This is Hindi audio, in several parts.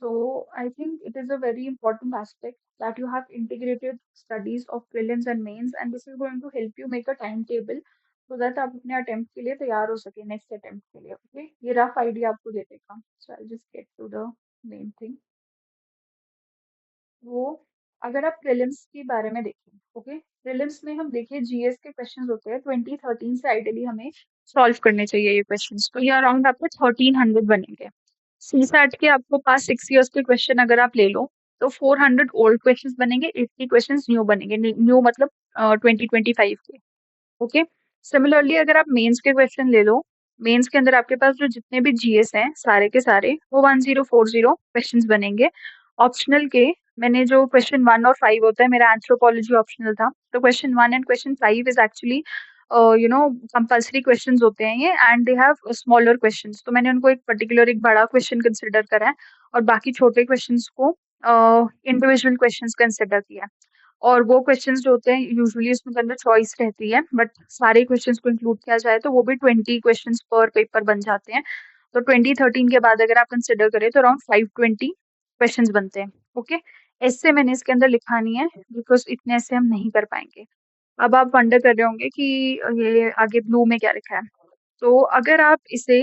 So I think it is a very important aspect that you have integrated studies of prelims and mains, and this is going to help you make a timetable so that आप अपने अटेम्प्ट के लिए तैयार हो सके नेक्स्ट अटेम्प्ट के लिए. ओके, ये रफ आइडिया आपको दे देगा. So I just get to the main thing. वो अगर आप प्रीलिम्स के बारे में देखें, ओके, प्रीलिम्स में हम देखिए जीएस के क्वेश्चंस होते हैं 2013 से. आइडियली हमें सॉल्व करने चाहिए ये क्वेश्चंस, तो ये अराउंड आपको 1300 बनेंगे. सीसैट के आपको पास 6 इयर्स के क्वेश्चन अगर आप ले लो तो 400 ओल्ड क्वेश्चंस बनेंगे, 80 क्वेश्चंस न्यू बनेंगे. न्यू मतलब 2025 के. ओके. सिमिलरली अगर आप मेंस के क्वेश्चन ले लो, मेंस के अंदर आपके पास जो जितने भी जीएस हैं सारे के सारे वो 1040 क्वेश्चंस बनेंगे. ऑप्शनल के मैंने जो क्वेश्चन 1 और 5 होता है, मेरा एंथ्रोपोलॉजी ऑप्शनल था, तो question 1 and question 5 is actually compulsory questions होते हैं ये, and they have smaller questions, तो मैंने उनको एक पर्टिकुलर एक बड़ा क्वेश्चन कंसिडर करा है और बाकी छोटे क्वेश्चंस को इंडिविजुअल क्वेश्चंस कंसिडर किया है. और वो क्वेश्चंस जो होते हैं यूजुअली उसमें अंदर चॉइस रहती है, बट सारे क्वेश्चंस को इंक्लूड किया जाए तो वो भी 20 क्वेश्चंस पर पेपर बन जाते हैं. तो 2013 के बाद अगर आप कंसिडर करें तो अराउंड 520 क्वेश्चंस बनते हैं. ओके. ऐसे मैंने इसके अंदर लिखा नहीं है बिकॉज इतने ऐसे हम नहीं कर पाएंगे. अब आप वंडर कर रहे होंगे कि ये आगे ब्लू में क्या लिखा है. तो अगर आप इसे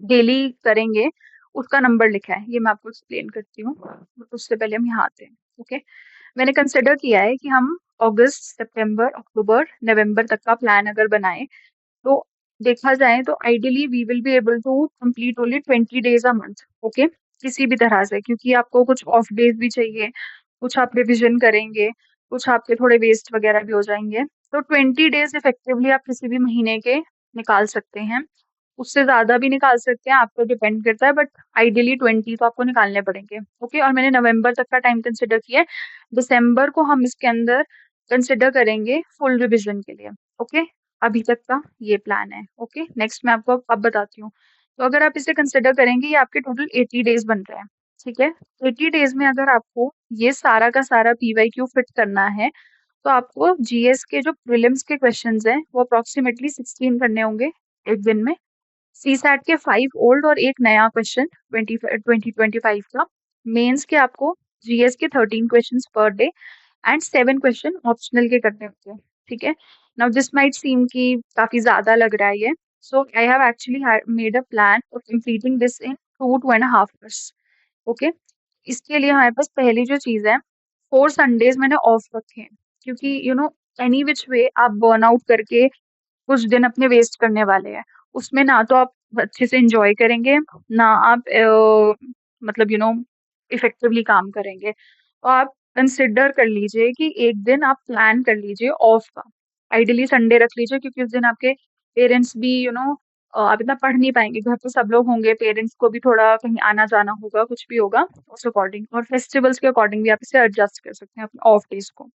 डेली करेंगे, उसका नंबर लिखा है, ये मैं आपको एक्सप्लेन करती हूँ, बट उससे पहले हम यहाँ आते हैं. ओके. मैंने कंसिडर किया है कि हम अगस्त, सितंबर, अक्टूबर, नवंबर तक का प्लान अगर बनाएं तो देखा जाए तो ideally we will be able to complete only 20 days a month. Okay. किसी भी तरह से, क्योंकि आपको कुछ ऑफ डेज भी चाहिए, कुछ आप रिविजन करेंगे, कुछ आपके थोड़े वेस्ट वगैरह भी हो जाएंगे. तो 20 डेज इफेक्टिवली आप किसी भी महीने के निकाल सकते हैं. उससे ज्यादा भी निकाल सकते हैं, आप पे डिपेंड करता है, बट आइडियली 20 तो आपको निकालने पड़ेंगे. ओके. और मैंने नवंबर तक का टाइम कंसिडर किया है. दिसंबर को हम इसके अंदर कंसिडर करेंगे फुल रिविजन के लिए. ओके. अभी तक का ये प्लान है. ओके. नेक्स्ट मैं आपको अब बताती हूँ. तो अगर आप इसे कंसिडर करेंगे, ये आपके टोटल 80 डेज बन रहे हैं. ठीक है. 80 डेज में अगर आपको ये सारा का सारा पीवाईक्यू फिट करना है तो आपको जीएस के जो प्रीलिम्स के क्वेश्चंस हैं वो अप्रोक्सीमेटली 16 करने होंगे एक दिन में. सीसैट के 5 ओल्ड और एक नया क्वेश्चन 2025 का. मेंस के आपको जीएस के 13 question per day and 7 question optional के करने होते हैं. ठीक है. नाउ दिस माइट सीम कि काफी ज्यादा लग रहा है ये. So I have actually made a plan of completing this in 2-2.5 hours. Okay. इसके लिए हमारे पास पहली जो चीज है, 4 संडेज मैंने ऑफ रखे हैं, क्योंकि एनी विच वे आप बर्न आउट करके कुछ दिन अपने वेस्ट करने वाले हैं. उसमें ना तो आप अच्छे से एंजॉय करेंगे, ना आप मतलब इफेक्टिवली काम करेंगे. तो आप कंसिडर कर लीजिए कि एक दिन आप प्लान कर लीजिए ऑफ का. आइडियली संडे रख लीजिए, क्योंकि उस दिन आपके पेरेंट्स भी आप इतना पढ़ नहीं पाएंगे, घर पे सब लोग होंगे, पेरेंट्स को भी थोड़ा कहीं आना जाना होगा, कुछ भी होगा, उस अकॉर्डिंग और फेस्टिवल्स के अकॉर्डिंग भी आप इसे एडजस्ट कर सकते हैं अपने ऑफ डेज को.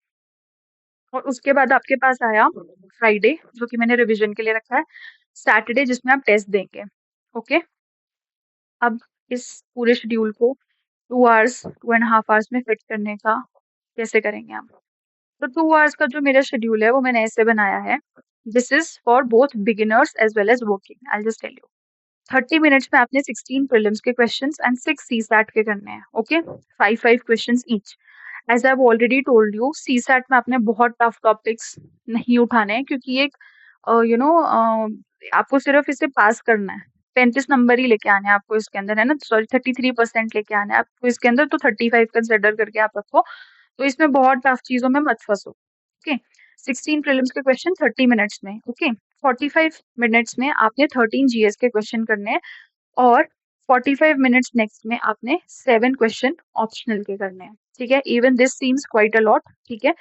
और उसके बाद आपके पास आया फ्राइडे, जो कि मैंने रिवीजन के लिए रखा है, सैटरडे जिसमें आप टेस्ट देंगे. ओके. अब इस पूरे शेड्यूल को 2 आवर्स, 2.5 आवर्स में फिट करने का कैसे करेंगे आप. तो 2 आवर्स का जो मेरा शेड्यूल है वो मैंने ऐसे बनाया है. This is for both beginners as well as working. I just tell you. 30 minutes में आपने 16 प्रीलिम्स के क्वेश्चन एंड 6 सीसैट के करने हैं. Okay. 5-5 question each. As I already told you, CSAT में आपने बहुत टफ टॉपिक्स नहीं उठाने हैं, क्योंकि ये आपको सिर्फ इसे पास करना है. 35 नंबर ही लेके आने हैं आपको इसके अंदर, है ना. सॉरी, 33% लेके आने हैं आपको इसके अंदर, तो 35 कंसिडर करके आप रखो. तो इसमें बहुत टफ चीजों में मत फंसो. ओके. 16 प्रीलिम्स के क्वेश्चन 30 मिनट्स में. ओके. 45 मिनट्स में आपने 13 जीएस के क्वेश्चन करने हैं, और 45 मिनट्स नेक्स्ट में आपने 7 क्वेश्चन ऑप्शनल के करने हैं. ठीक है. Even this seems quite a lot. ठीक है.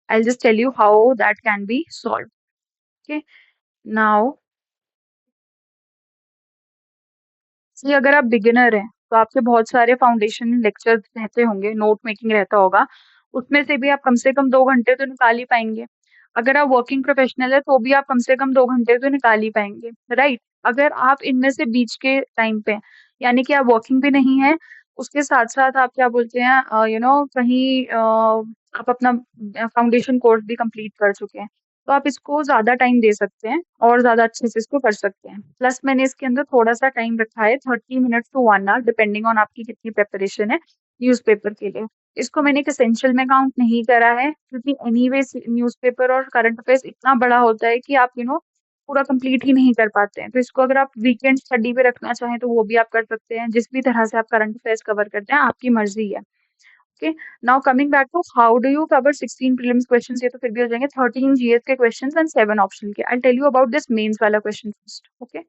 I just tell you how that can be solve. Okay. Now ये अगर आप बिगिनर हैं तो आपके बहुत सारे फाउंडेशन लेक्चर्स रहते होंगे, नोट मेकिंग रहता होगा, उसमें से भी आप कम से कम 2 घंटे तो निकाल ही पाएंगे. अगर आप वर्किंग प्रोफेशनल है तो भी आप कम से कम 2 घंटे तो निकाल ही पाएंगे, राइट. अगर आप इनमें से बीच के टाइम पे, यानी कि आप वर्किंग भी नहीं है, उसके साथ साथ आप क्या बोलते हैं कहीं आप अपना फाउंडेशन कोर्स भी कंप्लीट कर चुके हैं, तो आप इसको ज्यादा टाइम दे सकते हैं और ज्यादा अच्छे से इसको कर सकते हैं। प्लस मैंने इसके अंदर थोड़ा सा टाइम रखा है, 30 minutes to 1 hour, depending on आपकी कितनी प्रेपरेशन है न्यूज़पेपर के लिए। इसको मैंने एक एसेंशियल में काउंट नहीं करा है, क्योंकि एनीवे न्यूज़पेपर और करंट अफेयर्स इतना बड़ा होता है कि आप पूरा कंप्लीट ही नहीं कर पाते हैं। तो इसको अगर आप वीकेंड स्टडी पे रखना चाहें तो वो भी आप कर सकते हैं। जिस भी तरह से आप करंट अफेयर्स कवर करते हैं, आपकी मर्जी है। Okay, now coming back to how do you cover 16 prelims questions, ये तो फिर भी हो जाएंगे। 13 जीएस के क्वेश्चंस एंड 7 ऑप्शनल के। I tell you about this mains वाला question first. Okay,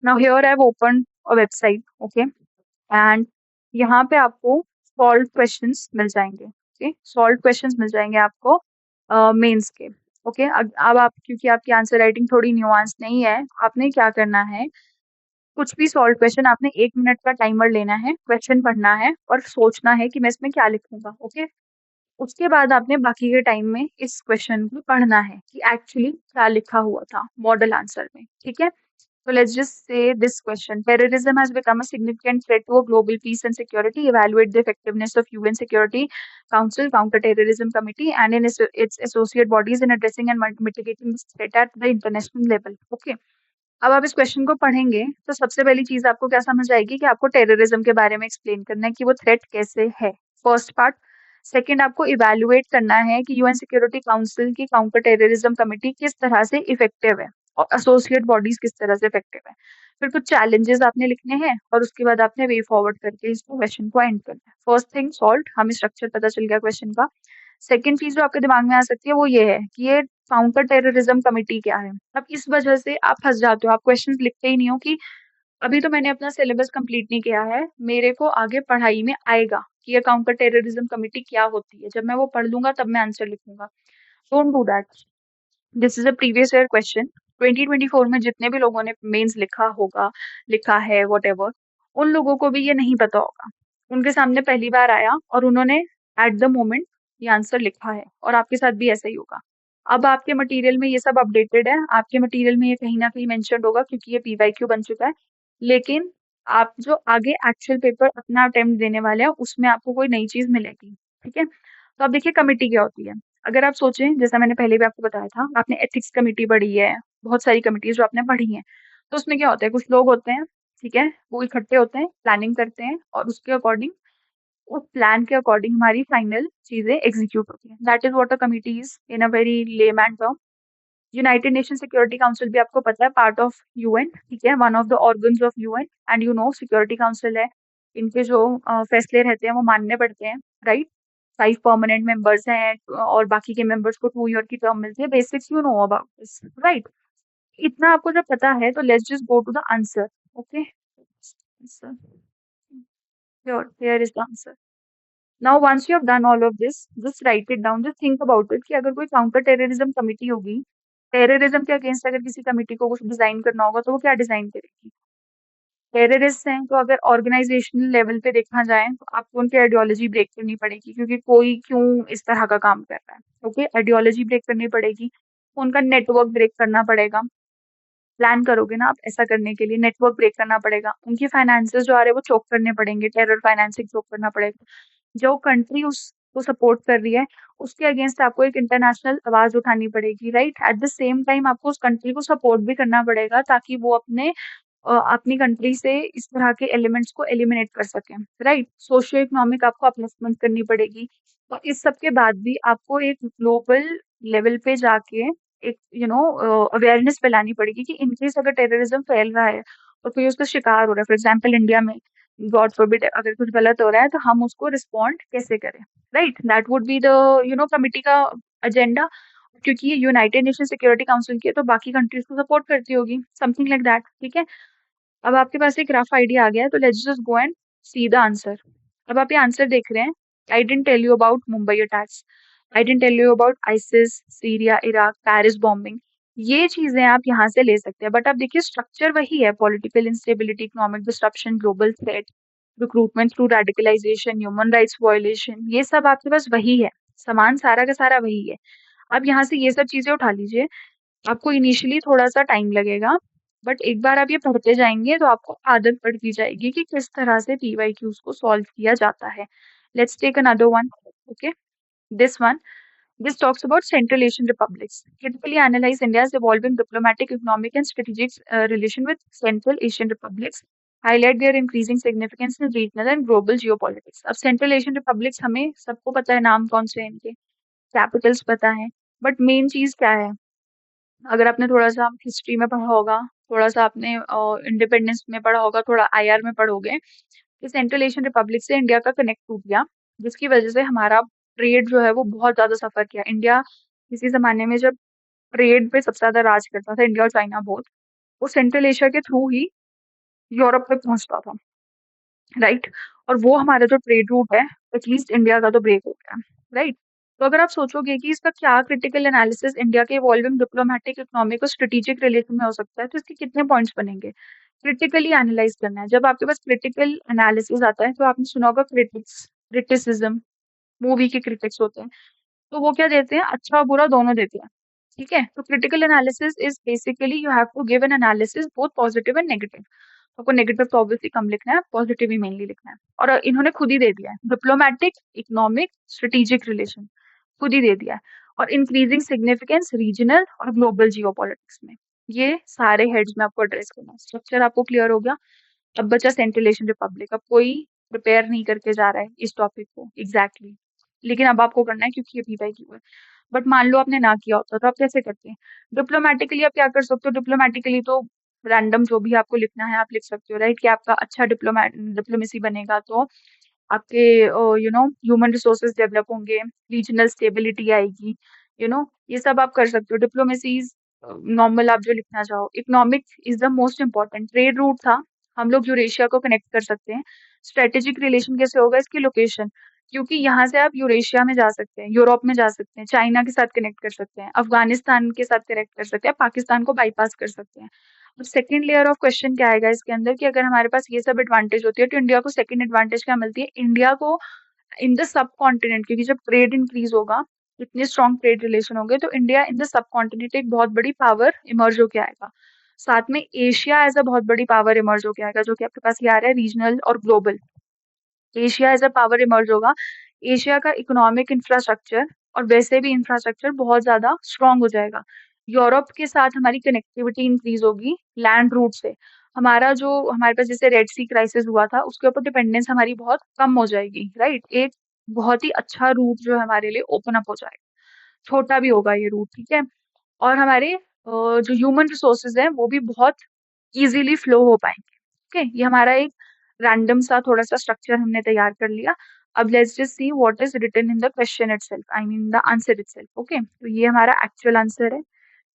now here I have open a website. Okay, and यहाँ पे आपको सॉल्व क्वेश्चंस मिल जाएंगे। ओके, सॉल्व क्वेश्चंस मिल जाएंगे आपको मेंस के। ओके, अब आप, क्योंकि आपकी आंसर राइटिंग थोड़ी न्यूआंस नहीं है, आपने क्या करना है, कुछ भी सॉल्व क्वेश्चन आपने 1 मिनट का टाइमर लेना है, क्वेश्चन पढ़ना है और सोचना है कि मैं इसमें क्या लिखूंगा। ओके, उसके बाद आपने बाकी के टाइम में इस क्वेश्चन को पढ़ना है कि एक्चुअली क्या लिखा हुआ था मॉडल आंसर में। ठीक है, so let's just say this question: terrorism has become a significant threat to a global peace and security. Evaluate the effectiveness of UN Security Council Counter-Terrorism Committee and in its associate bodies in addressing and mitigating this threat at the international level. Okay. अब आप इस क्वेश्चन को पढ़ेंगे तो सबसे पहली चीज आपको क्या समझ आएगी कि आपको टेररिज्म के बारे में एक्सप्लेन करना है कि वो थ्रेट कैसे है, फर्स्ट पार्ट। सेकंड, आपको इवैल्यूएट करना है कि यूएन सिक्योरिटी काउंसिल की काउंटर टेररिज्म कमिटी किस तरह से इफेक्टिव है और एसोसिएट बॉडीज किस तरह से इफेक्टिव है। फिर कुछ चैलेंजेस आपने लिखने हैं और उसके बाद आपने वे फॉरवर्ड करके इस क्वेश्चन को एंड करना है। फर्स्ट थिंग सॉल्व, हमें स्ट्रक्चर पता चल गया क्वेश्चन का। सेकंड चीज जो आपके दिमाग में आ सकती है वो ये है कि ये काउंटर टेररिज्म कमिटी क्या है। अब इस वजह से आप फंस जाते हो, आप क्वेश्चंस लिखते ही नहीं हो कि अभी तो मैंने अपना सिलेबस कंप्लीट नहीं किया है, मेरे को आगे पढ़ाई में आएगा कि ये काउंटर टेररिज्म कमिटी क्या होती है, जब मैं वो पढ़ लूंगा तब मैं आंसर लिखूंगा। Don't do that. This is a previous year question. 2024 में जितने भी लोगों ने मेंस लिखा होगा, लिखा है वॉट, उन लोगों को भी ये नहीं पता होगा। उनके सामने पहली बार आया और उन्होंने एट द मोमेंट ये आंसर लिखा है, और आपके साथ भी ऐसा ही होगा। अब आपके मटेरियल में ये सब अपडेटेड है, आपके मटेरियल में ये कहीं ना कहीं मेंशन्ड होगा क्योंकि ये पीवाईक्यू बन चुका है। लेकिन आप जो आगे एक्चुअल पेपर अपना अटेम्प्ट देने वाले हैं उसमें आपको कोई नई चीज मिलेगी। ठीक है, तो अब देखिए कमिटी क्या होती है। अगर आप सोचें, जैसा मैंने पहले भी आपको बताया था, आपने एथिक्स कमेटी पढ़ी है, बहुत सारी कमिटीज जो आपने पढ़ी हैं, तो उसमें क्या होता है, कुछ लोग होते हैं, ठीक है, वो इकट्ठे होते हैं, प्लानिंग करते हैं और उसके अकॉर्डिंग, उस प्लान के अकॉर्डिंग हमारी फाइनल चीजें एग्जीक्यूट होती हैं। That is what a committee is in a very layman term. United nation security council भी आपको पता है, पार्ट ऑफ यूएन, ठीक है, one of the organs of UN. And you know security council है, इनके जो फैसले रहते हैं वो मानने पड़ते हैं, राइट। 5 परमानेंट मेंबर्स हैं और बाकी के मेंबर्स को 2 ईयर की टर्म मिलती है। Basics you know about this, right. इतना आपको जब पता है तो let's just go to the answer. Okay, here is the answer. Now once you have done all of this, just write it down, just think about it कि अगर कोई काउंटर टेररिज्म कमिटी होगी, टेररिज्म के अगेंस्ट अगर किसी कमिटी को कुछ डिजाइन करना होगा तो वो क्या डिजाइन करेगी। टेररिस्ट हैं तो अगर ऑर्गेनाइजेशनल लेवल पे देखा जाए तो आपको उनकी आइडियोलॉजी ब्रेक करनी पड़ेगी, क्योंकि कोई क्यों इस तरह का काम कर रहा है। ओके, आइडियोलॉजी ब्रेक करनी पड़ेगी, उनका नेटवर्क ब्रेक करना पड़ेगा। प्लान करोगे ना आप ऐसा करने के लिए, नेटवर्क ब्रेक करना पड़ेगा, उनकी फाइनेंसेस जो आ रहे हैं वो चोक करने पड़ेंगे, टेरर फाइनेंसिंग चोक करना पड़ेगा। जो कंट्री उसको सपोर्ट कर रही है उसके अगेंस्ट आपको एक इंटरनेशनल आवाज उठानी पड़ेगी, right. At the same time आपको उस कंट्री को सपोर्ट भी करना पड़ेगा ताकि वो अपनी कंट्री से इस तरह के एलिमेंट्स को एलिमिनेट कर सकें, राइट। सोशियो इकोनॉमिक आपको अपलिफ्टमेंट करनी पड़ेगी। और इस सब के बाद भी आपको एक ग्लोबल लेवल पे जाके एक अवेयरनेस फैलानी पड़ेगी कि इनकेस अगर टेररिज्म फैल रहा है और कोई उसका शिकार हो रहा है, फॉर एग्जाम्पल इंडिया में, गॉड फॉरबिड, अगर कुछ गलत हो रहा है तो हम उसको रिस्पॉन्ड कैसे करें, right. That would be the committee का एजेंडा। क्योंकि ये यूनाइटेड नेशन सिक्योरिटी काउंसिल की है तो बाकी कंट्रीज को सपोर्ट करती होगी, समथिंग लाइक दैट। ठीक है, अब आपके पास एक रफ आइडिया आ गया है, तो let's just go and see the answer. अब आप ये आंसर देख रहे हैं। I didn't tell you about Mumbai attacks, I didn't tell you about ISIS, Syria, Iraq, Paris bombing. ये चीजें आप यहाँ से ले सकते हैं, बट आप देखिए स्ट्रक्चर वही है, political instability, economic disruption, global threat, recruitment through radicalisation, human rights violation, ये सब आपके पास वही है, सामान सारा का सारा वही है। अब यहाँ से ये सब चीजें उठा लीजिए। आपको इनिशियली थोड़ा सा टाइम लगेगा, बट एक बार आप ये पढ़ते जाएंगे तो आपको आदत पड़ती जाएगी कि किस तरह से पीवाईक्यूज को सॉल्व किया जाता है। Let's take another one. Okay, this one, This talks about Central Asian republics. Critically analyze India's evolving diplomatic, economic, and strategic relation with Central Asian republics. Highlight their increasing significance in regional and global geopolitics. अब Central Asian republics हमें सबको पता है नाम कौन से हैं इनके, कैपिटल्स पता है, बट मेन चीज क्या है? अगर आपने थोड़ा सा हिस्ट्री में पढ़ा होगा, थोड़ा सा आपने इंडिपेंडेंस में पढ़ा होगा, थोड़ा आईआर में पढ़ोगे कि सेंट्रल एशियन रिपब्लिक से इंडिया का कनेक्ट टूट गया, जिसकी वजह से हमारा ट्रेड जो है वो बहुत ज्यादा सफर किया। इंडिया किसी जमाने में जब ट्रेड पे सबसे ज्यादा राज करता था, इंडिया और चाइना बोथ, वो सेंट्रल एशिया के थ्रू ही यूरोप तक पहुंचता था, राइट? और वो हमारा जो ट्रेड रूट है, एटलीस्ट इंडिया का तो ब्रेक हो गया, राइट? तो अगर आप सोचोगे कि इसका क्या क्रिटिकल एनालिसिस इंडिया के इवॉल्विंग डिप्लोमेटिक, इकोनॉमिक और स्ट्रेटेजिक रिलेशन में हो सकता है, तो इसके कितने पॉइंट्स बनेंगे? क्रिटिकली एनालाइज करना है। जब आपके पास क्रिटिकल एनालिसिस आता है, तो आपने सुना होगा क्रिटिक्स, क्रिटिसिज्म, मूवी के क्रिटिक्स होते हैं, तो वो क्या देते हैं? अच्छा और बुरा दोनों देते हैं, ठीक है? तो critical analysis is basically you have to give an analysis both positive and negative. आपको नेगेटिव तो ऑब्वियसली कम लिखना है, पॉजिटिव ही मेनली लिखना है। और इन्होंने खुद ही दे दिया है, डिप्लोमेटिक, इकोनॉमिक, स्ट्रेटेजिक रिलेशन खुद ही दे दिया है। और इंक्रीजिंग सिग्निफिकेंस रीजनल और ग्लोबल जियोपॉलिटिक्स में, ये सारे हेड्स में आपको एड्रेस करना है। स्ट्रक्चर आपको क्लियर हो गया। अब बचा सेंट्रल एशियन रिपब्लिक। अब कोई प्रिपेयर नहीं करके जा रहा है इस टॉपिक को एग्जैक्टली लेकिन अब आपको करना है क्योंकि ये पीवाई की हुआ है। बट मान लो आपने ना किया होता तो आप कैसे करते हैं? डिप्लोमेटिकली आप क्या कर सकते हो? डिप्लोमेटिकली तो रैंडम जो भी आपको लिखना है आप लिख सकते हो, राइट? कि आपका अच्छा डिप्लोमेसी बनेगा तो आपके ह्यूमन रिसोर्सेज डेवलप होंगे, रीजनल स्टेबिलिटी आएगी, ये सब आप कर सकते हो। डिप्लोमेसी नॉर्मल आप जो लिखना चाहो। Economic is the most important, trade route था, हम लोग यूरेशिया को कनेक्ट कर सकते हैं। स्ट्रेटेजिक रिलेशन कैसे होगा? इसकी लोकेशन, क्योंकि यहाँ से आप यूरेशिया में जा सकते हैं, यूरोप में जा सकते हैं, चाइना के साथ कनेक्ट कर सकते हैं, अफगानिस्तान के साथ कनेक्ट कर सकते हैं, पाकिस्तान को बाईपास कर सकते हैं। अब सेकंड लेयर ऑफ क्वेश्चन क्या आएगा इसके अंदर कि अगर हमारे पास ये सब एडवांटेज होती है तो इंडिया को सेकंड एडवांटेज क्या मिलती है? इंडिया को इन द सब कॉन्टिनेंट, क्योंकि जब ट्रेड इंक्रीज होगा, इतने स्ट्रॉन्ग ट्रेड रिलेशन होंगे, तो India in the sub continent एक बहुत बड़ी पावर इमर्ज होके आएगा। साथ में एशिया एज अ बहुत बड़ी पावर इमर्ज होके आएगा, जो कि आपके पास ये आ रहा है रीजनल और global. Asia as a power emerge होगा। एशिया का इकोनॉमिक इंफ्रास्ट्रक्चर और वैसे भी इंफ्रास्ट्रक्चर बहुत ज्यादा स्ट्रांग हो जाएगा। यूरोप के साथ हमारी कनेक्टिविटी इंक्रीज होगी लैंड रूट से। हमारा जो हमारे पास जैसे रेड सी क्राइसिस हुआ था, उसके ऊपर डिपेंडेंस हमारी बहुत कम हो जाएगी, राइट? एक बहुत ही अच्छा रूट जो है हमारे लिए ओपन अप हो जाएगा। छोटा भी होगा ये रूट, ठीक है? और हमारे जो ह्यूमन रिसोर्सेज हैं वो भी बहुत इजीली फ्लो हो पाएंगे। ओके, ये हमारा एक रैंडम सा थोड़ा सा स्ट्रक्चर हमने तैयार कर लिया। अब let's just see what is written in the question itself, I mean the answer itself. Okay, तो ये हमारा एक्चुअल आंसर है,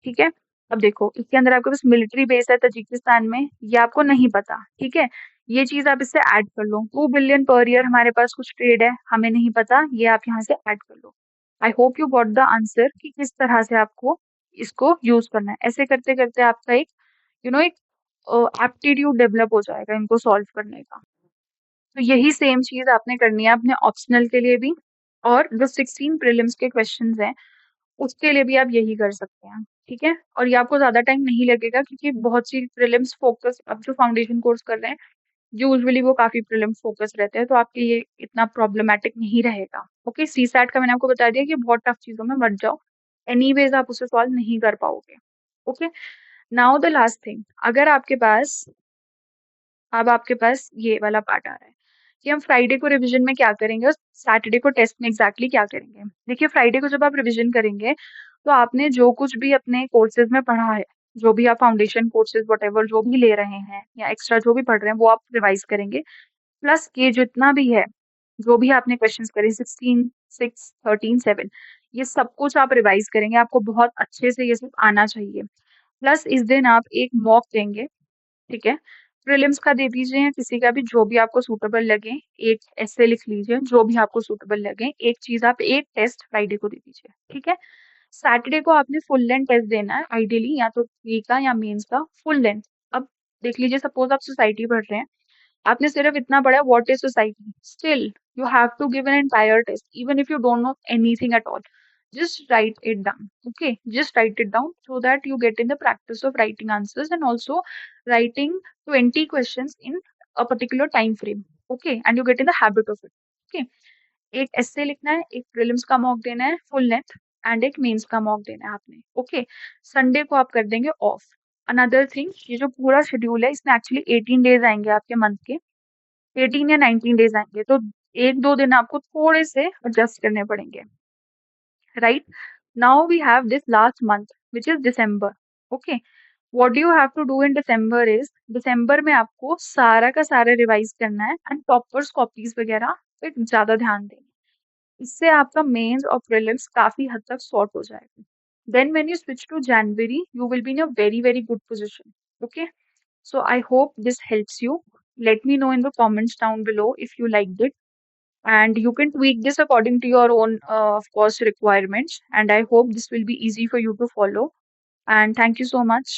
ठीक है? अब देखो इसके अंदर आपके पास मिलिट्री बेस है ताजिकिस्तान में, ये आपको नहीं पता, ठीक है? ये चीज आप इससे ऐड कर लो। 2 बिलियन पर ईयर हमारे पास कुछ ट्रेड है, हमें नहीं पता, ये आप यहाँ से ऐड कर लो। I hope you got the answer कि किस तरह से आपको इसको यूज करना है। ऐसे करते करते आपका एक एक एप्टीट्यूड डेवलप हो जाएगा इनको सॉल्व करने का। तो यही सेम चीज आपने करनी है अपने ऑप्शनल के लिए भी, और जो 16 प्रीलिम्स के क्वेश्चंस हैं उसके लिए भी आप यही कर सकते हैं, ठीक है? और ये आपको ज्यादा टाइम नहीं लगेगा, क्योंकि बहुत सी प्रीलिम्स फोकस, अब जो फाउंडेशन कोर्स कर रहे हैं यूजुअली वो काफी प्रीलिम्स फोकस रहते हैं, तो आपके ये इतना प्रॉब्लमेटिक नहीं रहेगा। ओके, सी सैट का मैंने आपको बता दिया कि बहुत टफ चीजों में मत जाओ, एनीवेज आप उसे सॉल्व नहीं कर पाओगे। Okay, now the last thing, अगर आपके पास, अब आपके पास ये वाला पार्ट आ रहा है कि हम फ्राइडे को रिवीजन में क्या करेंगे और सैटरडे को टेस्ट में एग्जैक्टली क्या करेंगे। देखिए, फ्राइडे को जब आप रिवीजन करेंगे तो आपने जो कुछ भी अपने कोर्सेज में पढ़ा है, जो भी आप फाउंडेशन कोर्सेज वट जो भी ले रहे हैं या एक्स्ट्रा जो भी पढ़ रहे हैं, वो आप रिवाइज करेंगे। प्लस ये जितना भी है, जो भी आपने क्वेश्चंस करे, 16, 6, 13, 7, ये सब कुछ आप रिवाइज करेंगे। आपको बहुत अच्छे से ये सब आना चाहिए। प्लस इस दिन आप एक मॉक देंगे, ठीक है? प्रीलिम्स का दे दीजिए या किसी का भी, जो भी आपको सूटेबल लगे। एक ऐसे लिख लीजिए जो भी आपको सूटेबल लगे। एक चीज आप एक टेस्ट फ्राइडे को दे दीजिए, ठीक है? सैटरडे को आपने फुल लेंथ टेस्ट देना है, आइडियली या तो प्री का या मेंस का फुल लेंथ। अब देख लीजिए, सपोज आप सोसाइटी पढ़ रहे हैं, आपने सिर्फ इतना पढ़ा what is society, still you have to give an entire test even if you don't know anything at all. Just write it down. Okay, just write it down so that you get in the practice of writing answers and also writing 20 questions in a particular time frame. Okay, and you get in the habit of it. Okay, एक essay लिखना है, एक prelims का mock देना है full length, एंड एक मेंस का मॉक देना है आपने। ओके, संडे को आप कर देंगे ऑफ। अनदर थिंग, ये जो पूरा शेड्यूल है इसमें एक्चुअली 18 डेज आएंगे आपके मंथ के, 18 या 19 डेज आएंगे, तो एक दो दिन आपको थोड़े से एडजस्ट करने पड़ेंगे, right? Now we have this last month which is December. Okay, what do you have to do in December is, दिसंबर में आपको सारा का सारा रिवाइज करना है एंड टॉपर्स कॉपीज वगैरह पे ज्यादा ध्यान देना है। इससे आपका मेंस और प्रीलिम्स काफी हद तक सॉर्ट हो जाएगा। Then when you switch to January, you will be in a very, very good position. Okay. So I hope this helps you. Let me know in the comments down below if you liked it. And you can tweak this according to your own, of course, requirements. And I hope this will be easy for you to follow. And thank you so much.